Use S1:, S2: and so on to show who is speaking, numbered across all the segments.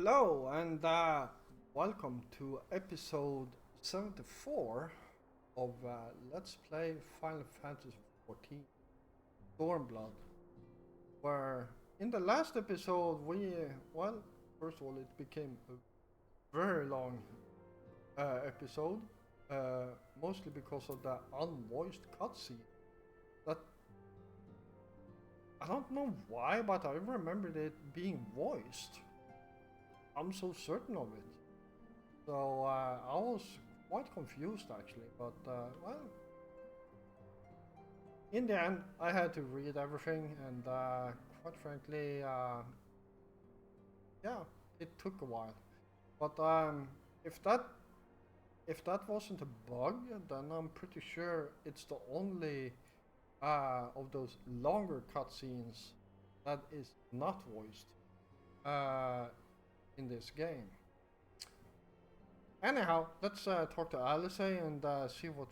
S1: Hello and welcome to episode 74 of Let's Play Final Fantasy XIV Stormblood, where in the last episode first of all, it became a very long episode, mostly because of the unvoiced cutscene. That I don't know why, but I remembered it being voiced. I'm so certain of it. So I was quite confused actually, but well, in the end I had to read everything, and quite frankly, yeah, it took a while. But if that wasn't a bug, then I'm pretty sure it's the only of those longer cutscenes that is not voiced in this game. Anyhow, let's talk to Alice and see what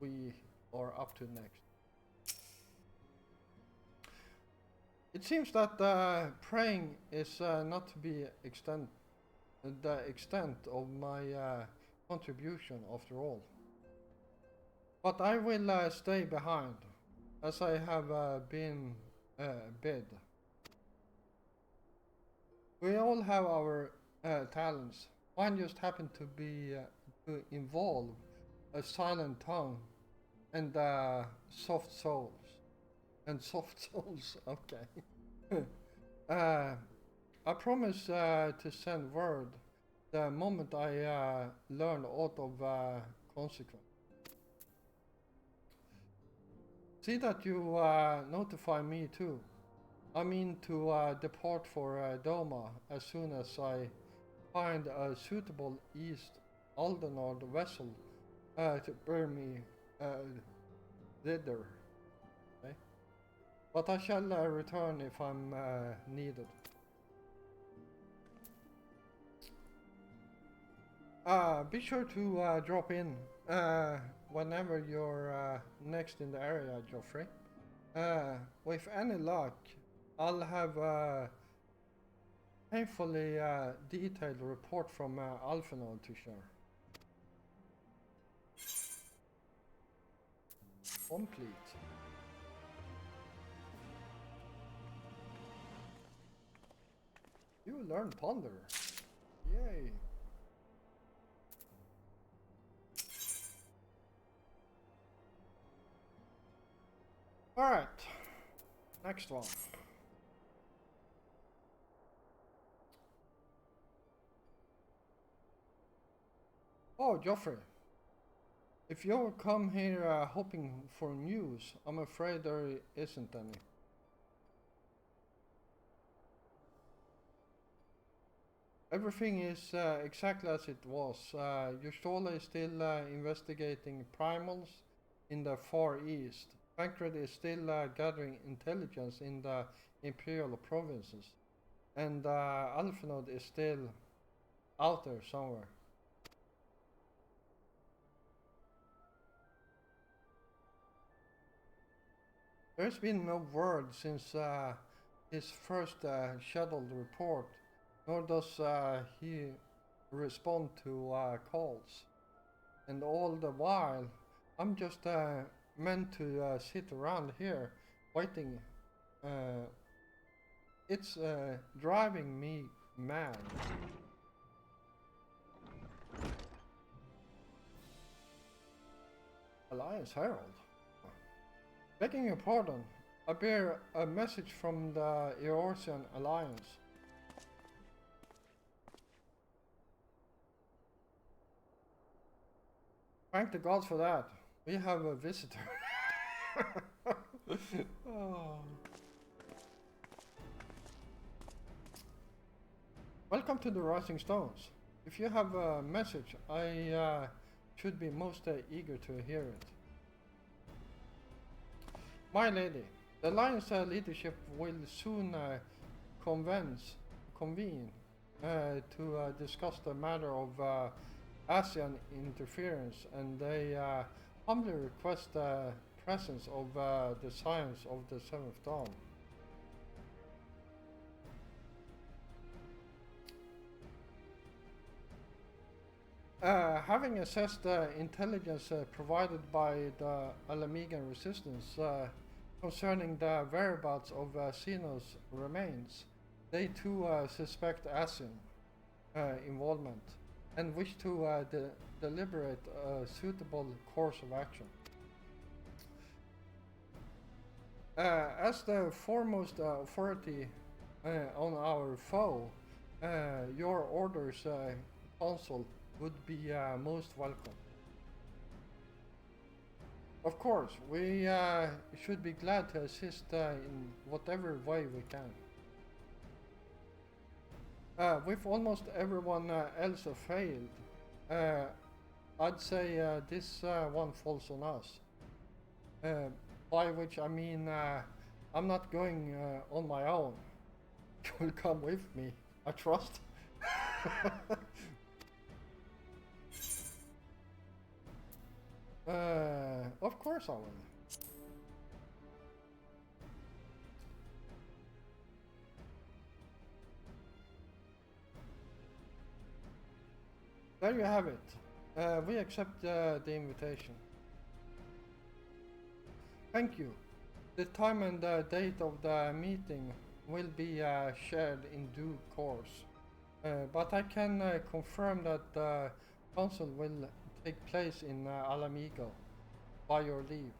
S1: we are up to next. It seems that praying is not to be the extent of my contribution after all. But I will stay behind, as I have been bid. We all have our talents. Mine just happened to be to involve a silent tongue and soft souls. And soft souls, okay. I promise to send word the moment I learn aught of consequence. See that you notify me too. I mean to depart for Doma as soon as I find a suitable East Aldenard vessel to bear me thither. Okay? But I shall return if I'm needed. Be sure to drop in whenever you're next in the area, Geoffrey. With any luck, I'll have a painfully detailed report from Alphinaud to share. Complete. You learn Ponder. Yay. Alright. Next one. Oh, Geoffrey. If you come here hoping for news, I'm afraid there isn't any. Everything is exactly as it was. Yustola is still investigating primals in the Far East. Bankred is still gathering intelligence in the Imperial provinces. And Alphinaud is still out there somewhere. There's been no word since his first scheduled report, nor does he respond to calls. And all the while, I'm just meant to sit around here waiting. It's driving me mad. Alliance Herald. Begging your pardon, I bear a message from the Eorzean Alliance. Thank the gods for that. We have a visitor. Oh. Welcome to the Rising Stones. If you have a message, I should be most eager to hear it. My lady, the Alliance leadership will soon convene to discuss the matter of ASEAN interference, and they humbly request the presence of the Scions of the Seventh Dawn. Having assessed the intelligence provided by the Alamegan resistance concerning the whereabouts of Xenos remains, they too suspect ASIN involvement and wish to deliberate a suitable course of action. As the foremost authority on our foe, your orders, Consul, would be most welcome. Of course, we should be glad to assist in whatever way we can. With almost everyone else failed, I'd say this one falls on us. By which I mean I'm not going on my own. You'll come with me, I trust. Of course I will. There you have it. We accept the invitation. Thank you. The time and the date of the meeting will be shared in due course. But I can confirm that the council will take place in Alamigo, by your leave.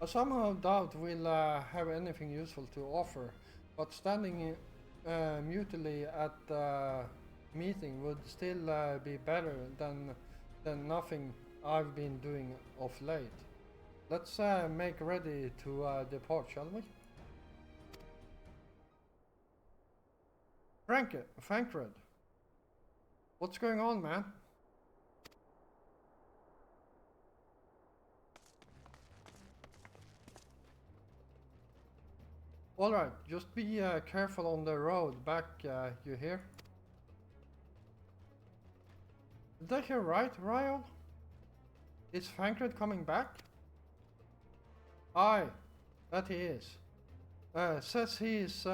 S1: I somehow doubt we'll have anything useful to offer, but standing mutely at the meeting would still be better than nothing I've been doing of late. Let's make ready to depart, shall we? Frankred, what's going on, man? Alright, just be careful on the road back, you hear? Did I hear right, Ryle? Is Frankred coming back? Aye, that he is. Says he's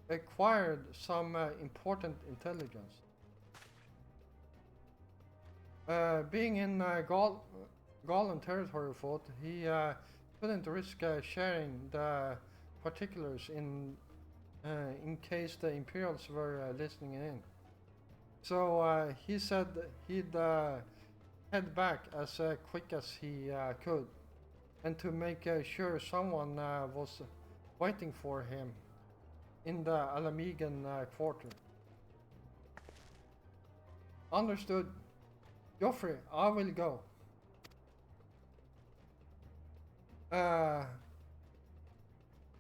S1: acquired some important intelligence. Being in Galan territory, thought he couldn't risk sharing the particulars in case the Imperials were listening in. So he said he'd head back as quick as he could, and to make sure someone was waiting for him in the Alamegan quarter. Understood. Joffrey, I will go.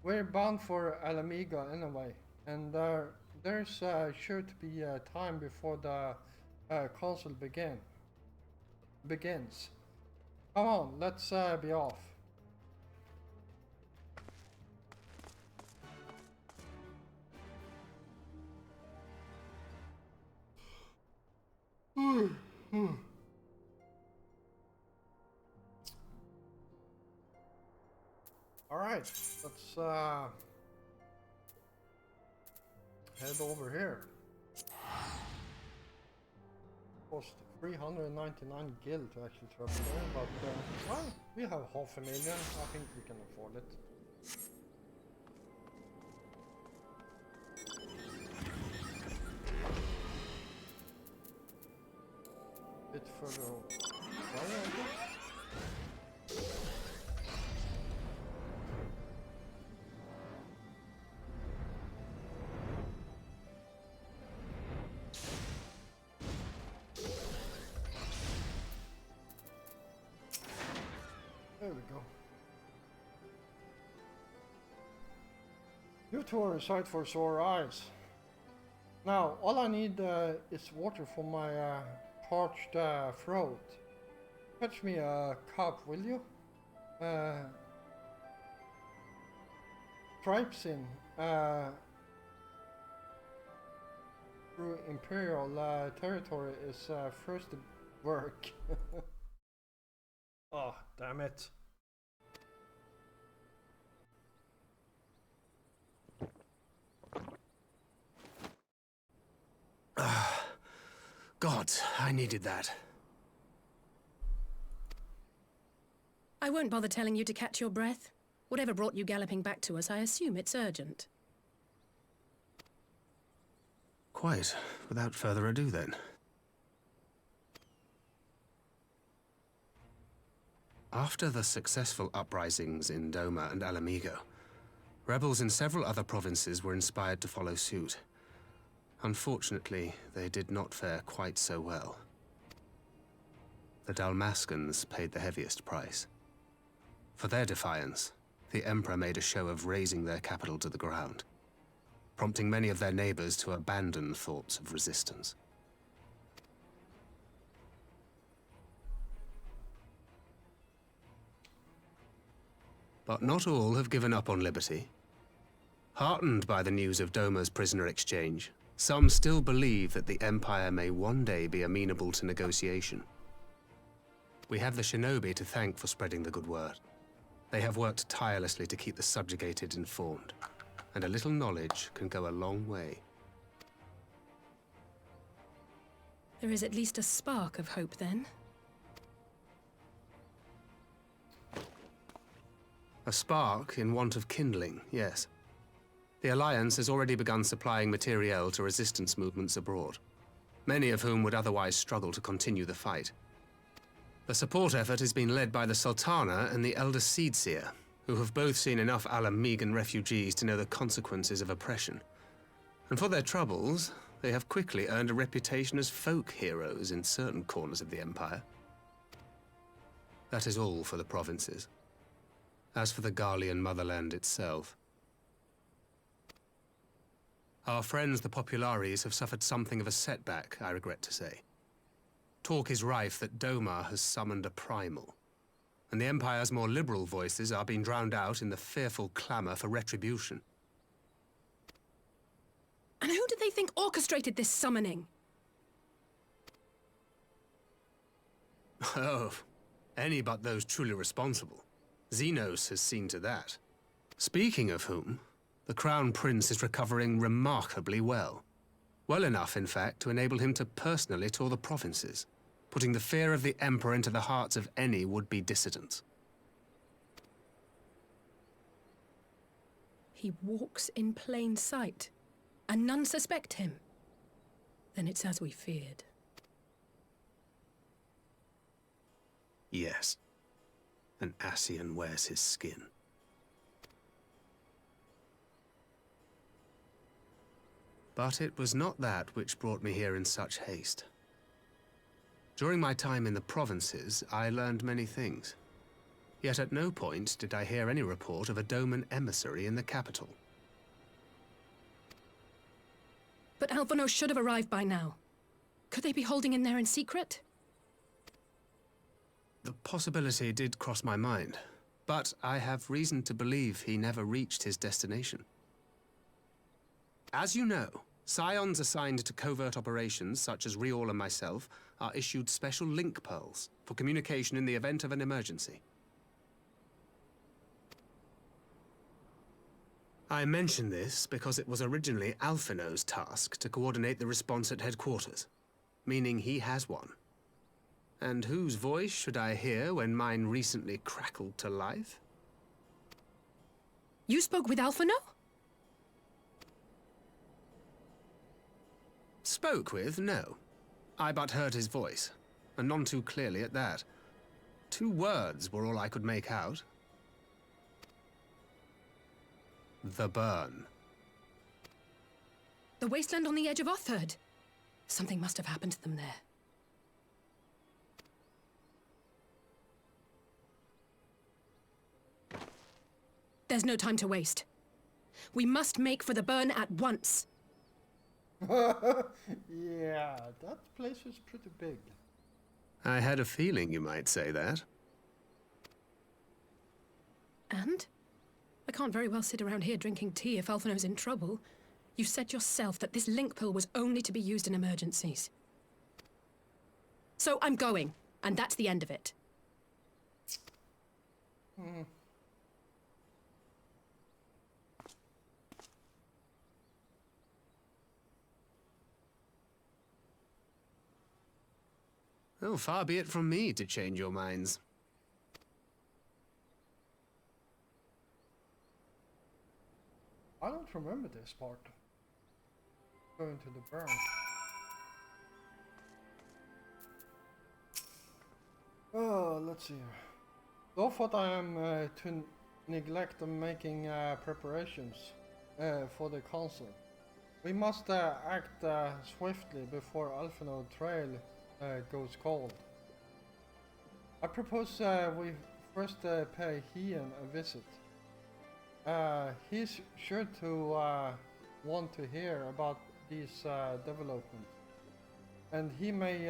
S1: We're bound for Alamiga anyway, and there's sure to be time before the council begins. Come on, let's be off. All right, let's head over here. Cost 399 gil to actually travel there, but well, we have half a million. I think we can afford it. Bit further away, I guess. There we go. You two are a sight for sore eyes. Now, all I need is water for my parched throat. Fetch me a cup, will you? Trypsin through Imperial territory is first work. Oh, damn it.
S2: God, I needed that.
S3: I won't bother telling you to catch your breath. Whatever brought you galloping back to us, I assume it's urgent.
S2: Quite. Without further ado, then. After the successful uprisings in Doma and Alamigo, rebels in several other provinces were inspired to follow suit. Unfortunately, they did not fare quite so well. The Dalmascans paid the heaviest price. For their defiance, the Emperor made a show of razing their capital to the ground, prompting many of their neighbors to abandon thoughts of resistance. But not all have given up on liberty. Heartened by the news of Doma's prisoner exchange, some still believe that the Empire may one day be amenable to negotiation. We have the shinobi to thank for spreading the good word. They have worked tirelessly to keep the subjugated informed, and a little knowledge can go a long way.
S3: There is at least a spark of hope, then.
S2: A spark in want of kindling, yes. The Alliance has already begun supplying materiel to resistance movements abroad, many of whom would otherwise struggle to continue the fight. The support effort has been led by the Sultana and the Elder Seedseer, who have both seen enough Alamigan refugees to know the consequences of oppression. And for their troubles, they have quickly earned a reputation as folk heroes in certain corners of the Empire. That is all for the provinces. As for the Garlean motherland itself, our friends the Populares have suffered something of a setback, I regret to say. Talk is rife that Doma has summoned a primal, and the Empire's more liberal voices are being drowned out in the fearful clamor for retribution.
S3: And who did they think orchestrated this summoning?
S2: Oh, any but those truly responsible. Xenos has seen to that. Speaking of whom, the Crown Prince is recovering remarkably well. Well enough, in fact, to enable him to personally tour the provinces, putting the fear of the Emperor into the hearts of any would-be dissidents.
S3: He walks in plain sight, and none suspect him. Then it's as we feared.
S2: Yes. An Ascian wears his skin. But it was not that which brought me here in such haste. During my time in the provinces, I learned many things. Yet at no point did I hear any report of a Doman emissary in the capital.
S3: But Alphonse should have arrived by now. Could they be holding in there in secret?
S2: The possibility did cross my mind, but I have reason to believe he never reached his destination. As you know, Scions assigned to covert operations, such as Riol and myself, are issued special link pearls for communication in the event of an emergency. I mention this because it was originally Alphino's task to coordinate the response at headquarters, meaning he has one. And whose voice should I hear when mine recently crackled to life?
S3: You spoke with Alphino?
S2: Spoke with, no. I but heard his voice, and none too clearly at that. 2 words were all I could make out. The burn.
S3: The wasteland on the edge of Otherd. Something must have happened to them there. There's no time to waste. We must make for the burn at once.
S1: Yeah, that place is pretty big.
S2: I had a feeling you might say that.
S3: And? I can't very well sit around here drinking tea if Alphino's in trouble. You said yourself that this link pill was only to be used in emergencies. So I'm going, and that's the end of it.
S2: Oh, far be it from me to change your minds.
S1: I don't remember this part. Going to the burn. Oh, let's see. Though thought I am to neglect making preparations for the council. We must act swiftly before Alphino Trail goes cold. I propose we first pay Ian a visit. He's sure to want to hear about these developments, and he may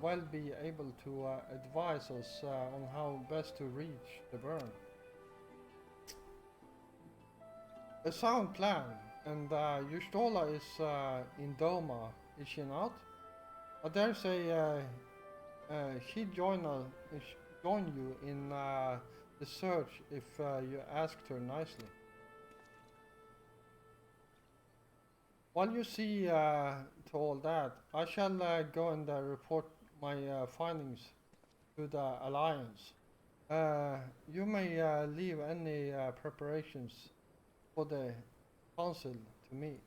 S1: well be able to advise us on how best to reach the burn. A sound plan, and Justola is in Doma, is she not? I dare say she'd join you in the search if you asked her nicely. While you see to all that, I shall go and report my findings to the Alliance. You may leave any preparations for the Council to me.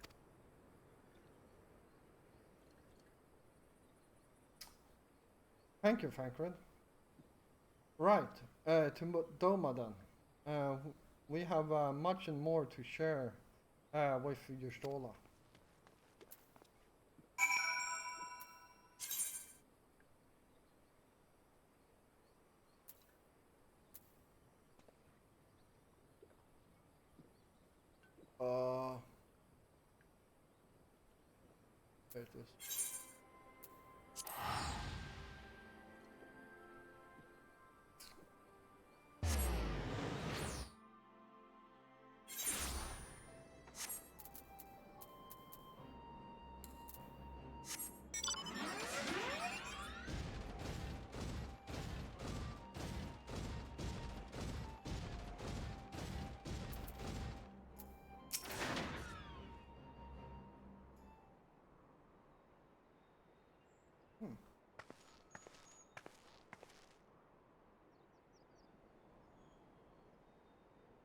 S1: Thank you, Frankred. Right, to Doma then. We have much and more to share with Justola. There it is.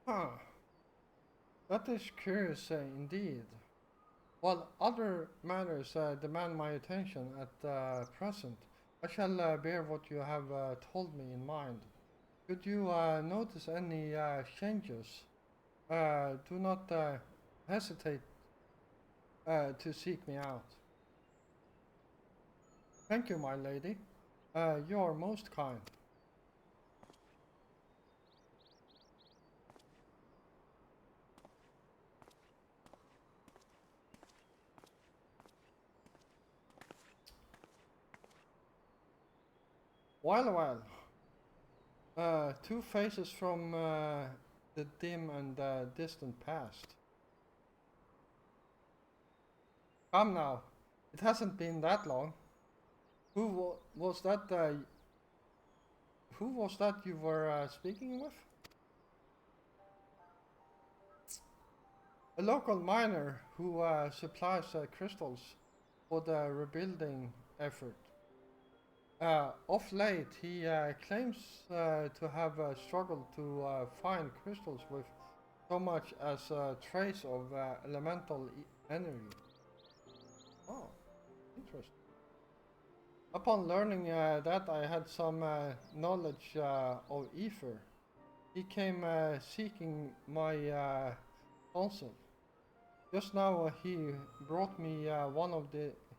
S1: Huh. That is curious indeed. While other matters demand my attention at present, I shall bear what you have told me in mind. Should you notice any changes, do not hesitate to seek me out. Thank you, my lady. You are most kind. Well. Two faces from the dim and distant past. Come now, it hasn't been that long. Who was that? Who was that you were speaking with? A local miner who supplies crystals for the rebuilding effort. Of late, he claims to have struggled to find crystals with so much as a trace of elemental energy. Oh, interesting. Upon learning that I had some knowledge of ether, he came seeking my counsel. Just now he brought me one of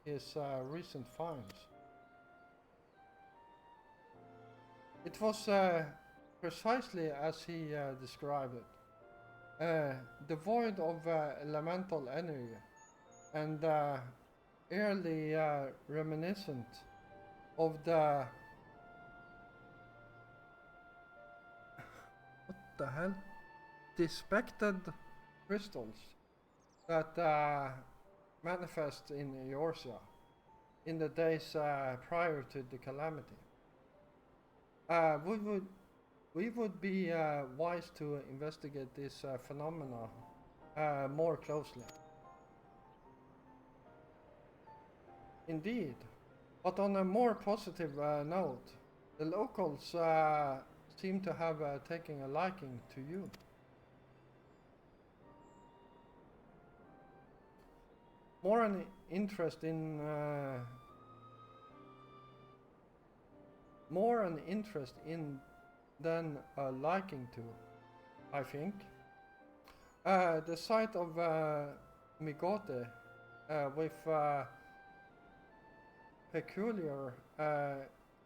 S1: his recent finds. It was precisely as he described it, devoid of elemental energy and eerily reminiscent of the... What the hell? Dispected crystals that manifest in Eorzea. in the days prior to the calamity. Uh, we would we would be wise to investigate this phenomena more closely. Indeed, but on a more positive note, the locals seem to have taken a liking to you. More an interest in more an interest in than a liking to, I think. The sight of Migote with peculiar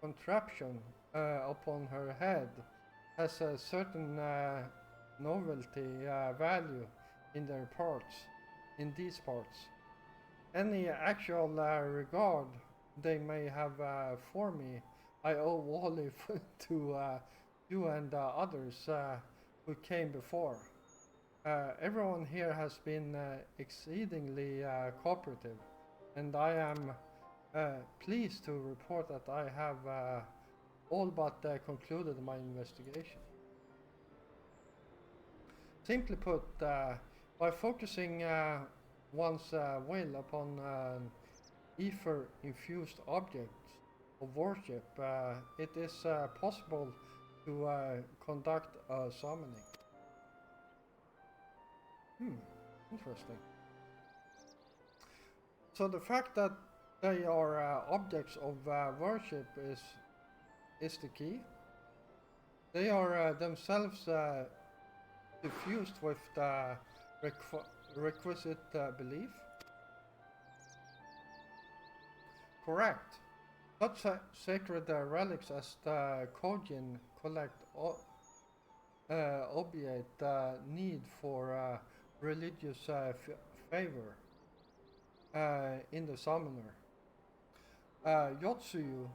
S1: contraption upon her head has a certain novelty value in their parts, in these parts. Any actual regard they may have for me, I owe wholly to you and others who came before. Everyone here has been exceedingly cooperative, and I am pleased to report that I have all but concluded my investigation. Simply put, by focusing one's will upon ether-infused objects of worship, it is possible to conduct a summoning. Interesting. So the fact that they are objects of worship is the key. They are themselves diffused with the requisite belief. Correct. Such sacred relics as the Kojin collect obviate the need for religious favor in the summoner. Yotsuyu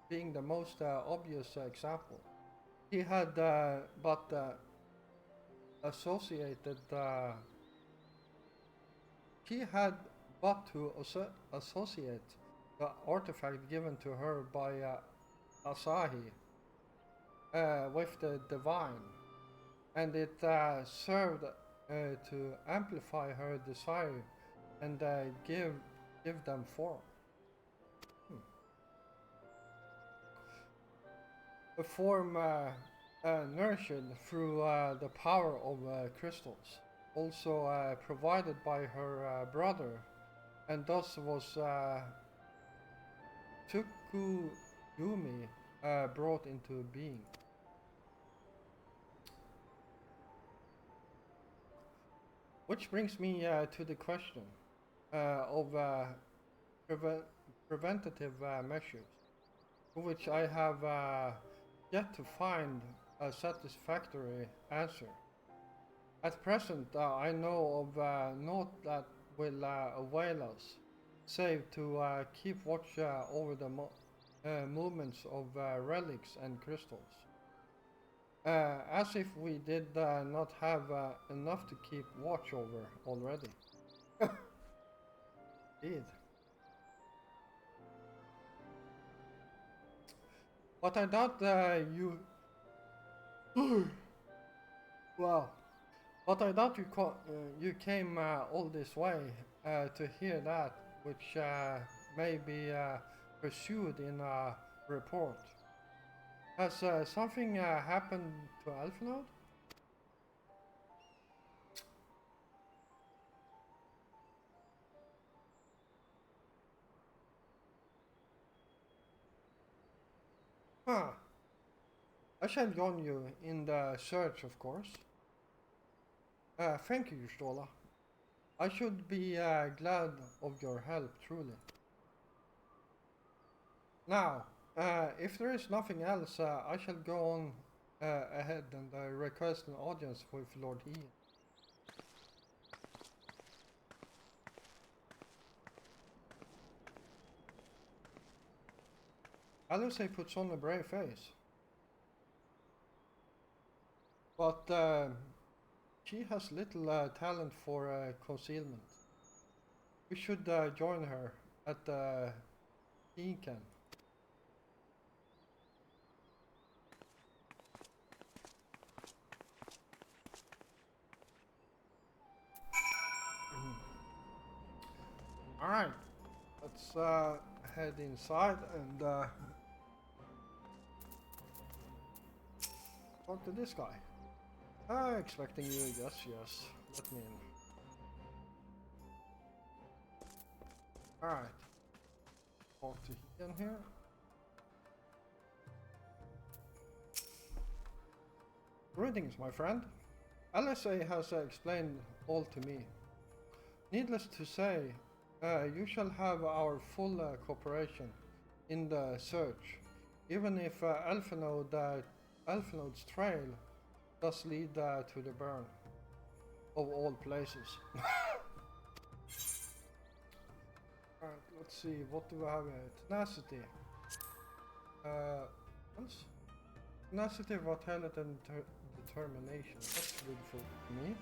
S1: being the most obvious example. He had but associated. He had but to associate the artifact given to her by Asahi with the divine, and it served to amplify her desire and give them form. A form nourished through the power of crystals, also provided by her brother, and thus was Tsukuyumi brought into being. Which brings me to the question of preventative measures, to which I have yet to find a satisfactory answer. At present, I know of naught that will avail us, save to keep watch over the movements of relics and crystals. As if we did not have enough to keep watch over already. Indeed. But I doubt you... Wow. But I doubt you came all this way to hear that, which may be pursued in a report. Has something happened to Alphenode? Huh. I shall join you in the search, of course. Thank you, Stola. I should be glad of your help, truly. Now, if there is nothing else, I shall go on ahead and request an audience with Lord Ian. Alice puts on a brave face. But she has little talent for concealment. We should join her at the beacon. Alright, let's head inside and talk to this guy. Expecting you, yes. Let me in. Alright. Talk to Ian here. Greetings, my friend. LSA has explained all to me. Needless to say, you shall have our full cooperation in the search, even if Elfenode's trail does lead to the burn, of all places. Alright, let's see, what do we have here? Tenacity. Once? Tenacity, vitality, and determination. That's good for me.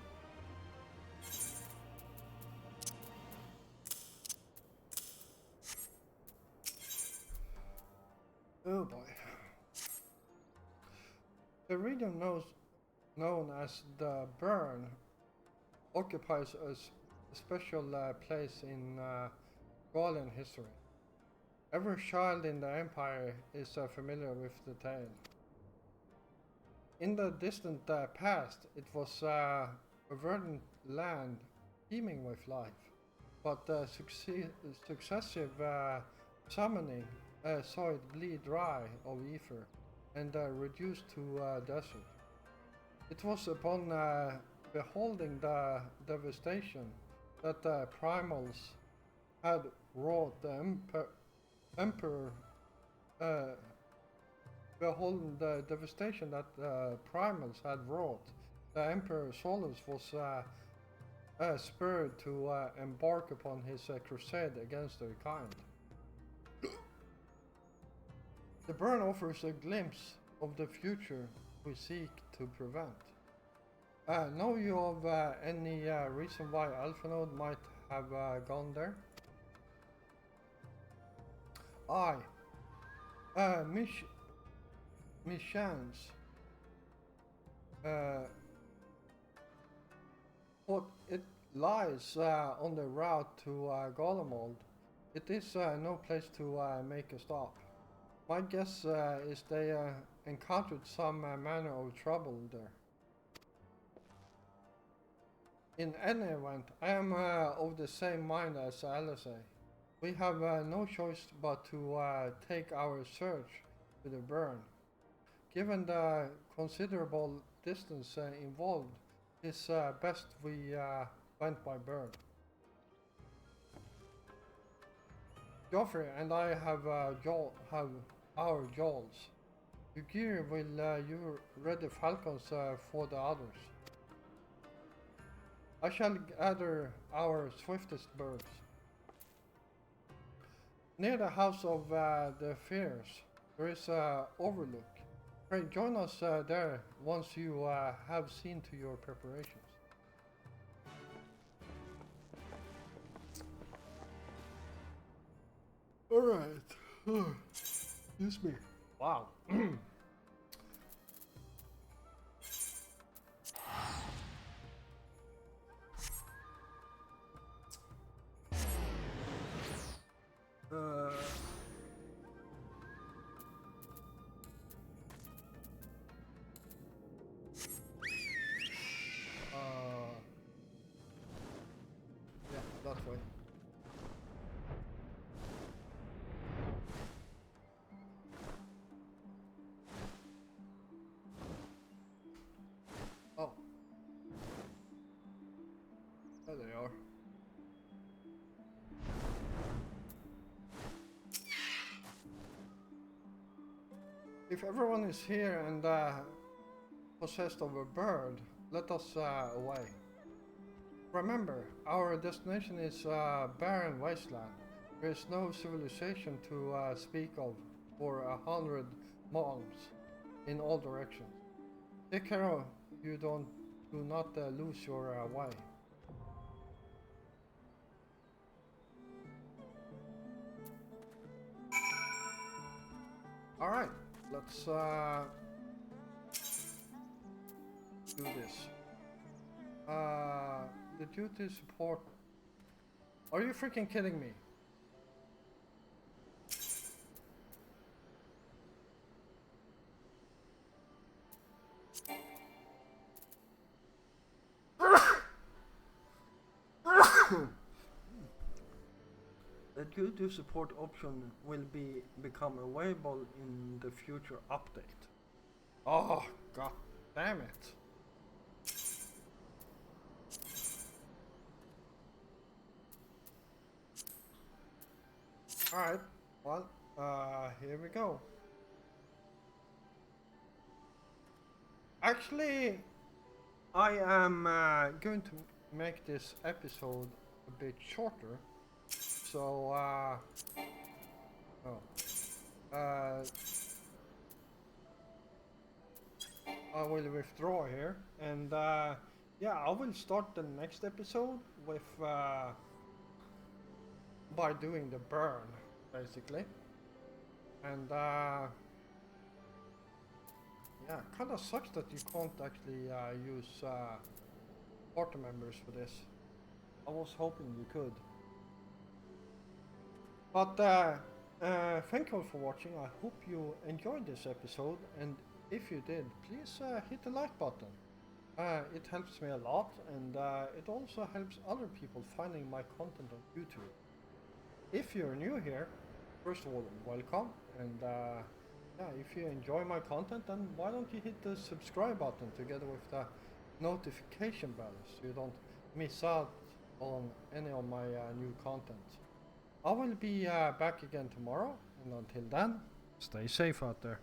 S1: Oh boy. The region known as the Burn occupies a special place in Gaulian history. Every child in the Empire is familiar with the tale. In the distant past, it was a verdant land teeming with life, but successive summoning saw it bleed dry of ether and reduced to desert. It was upon beholding the devastation that the primals had wrought the emperor. Beholding the devastation that primals had wrought, the Emperor Solus was spurred to embark upon his crusade against their kind. The burn offers a glimpse of the future we seek to prevent. Know you of any reason why Elfenode might have gone there? Michance. But it lies on the route to Golemold. It is no place to make a stop. My guess is they encountered some manner of trouble there. In any event, I am of the same mind as LSA. We have no choice but to take our search to the burn. Given the considerable distance involved, it's best we went by bird. Joffrey and I have our jawls. Ugiri will you ready falcons for the others. I shall gather our swiftest birds. Near the house of the Fears, there is an overlook. Pray join us there once you have seen to your preparations. Alright. Excuse me. Wow. Yeah, that way. Oh. There they are. If everyone is here and possessed of a bird, let us away. Remember, our destination is a barren wasteland. There is no civilization to speak of for 100 miles in all directions. Take care of you do not lose your way. Alright, let's do this. The duty support. Are you freaking kidding me? The duty support option will become available in the future update. Oh, god damn it. Alright, well, here we go. Actually, I am going to make this episode a bit shorter. So, I will withdraw here, and yeah, I will start the next episode with by doing the burn, basically, and yeah, kind of sucks that you can't actually use party members for this. I was hoping you could. But thank you all for watching. I hope you enjoyed this episode, and if you did, please hit the like button. It helps me a lot, and it also helps other people finding my content on YouTube. If you're new here, first of all, welcome, and yeah, if you enjoy my content, then why don't you hit the subscribe button together with the notification bell so you don't miss out on any of my new content. I will be back again tomorrow, and until then, stay safe out there.